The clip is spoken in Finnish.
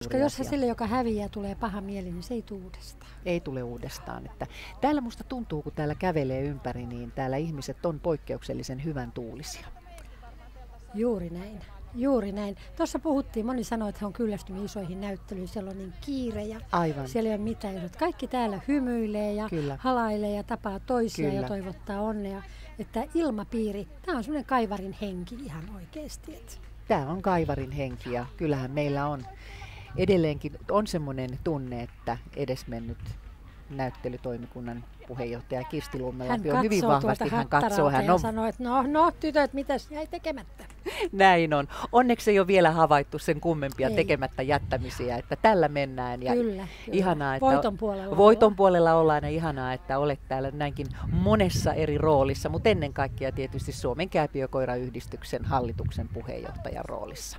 Koska jos se sille, joka häviää, tulee paha mieli, niin se ei tule uudestaan. Ei tule uudestaan. Että täällä musta tuntuu, kun täällä kävelee ympäri, niin täällä ihmiset on poikkeuksellisen hyvän tuulisia. Juuri näin. Juuri näin. Tuossa puhuttiin, moni sanoi, että he on kyllästynyt isoihin näyttelyihin, siellä on niin kiire ja Aivan. siellä ei ole mitään. Kaikki täällä hymyilee ja Kyllä. halailee ja tapaa toisia Kyllä. ja toivottaa onnea. Että ilmapiiri, tämä on semmoinen kaivarin henki ihan oikeasti. Tämä on kaivarin henki ja kyllähän meillä on edelleenkin on semmoinen tunne, että edesmennyt näyttelytoimikunnan puheenjohtaja Kirsti Lummelampi on hyvin vahvasti, hän katsoo, hän on sanoo, että no tytöt, mitäs jäi tekemättä? Näin on. Onneksi ei ole vielä havaittu sen kummempia tekemättä jättämisiä, että tällä mennään. Ja kyllä. Ihanaa, että voiton puolella ollaan ja ihanaa, että olet täällä näinkin monessa eri roolissa, mutta ennen kaikkea tietysti Suomen Kääpiökoirayhdistyksen hallituksen puheenjohtajan roolissa.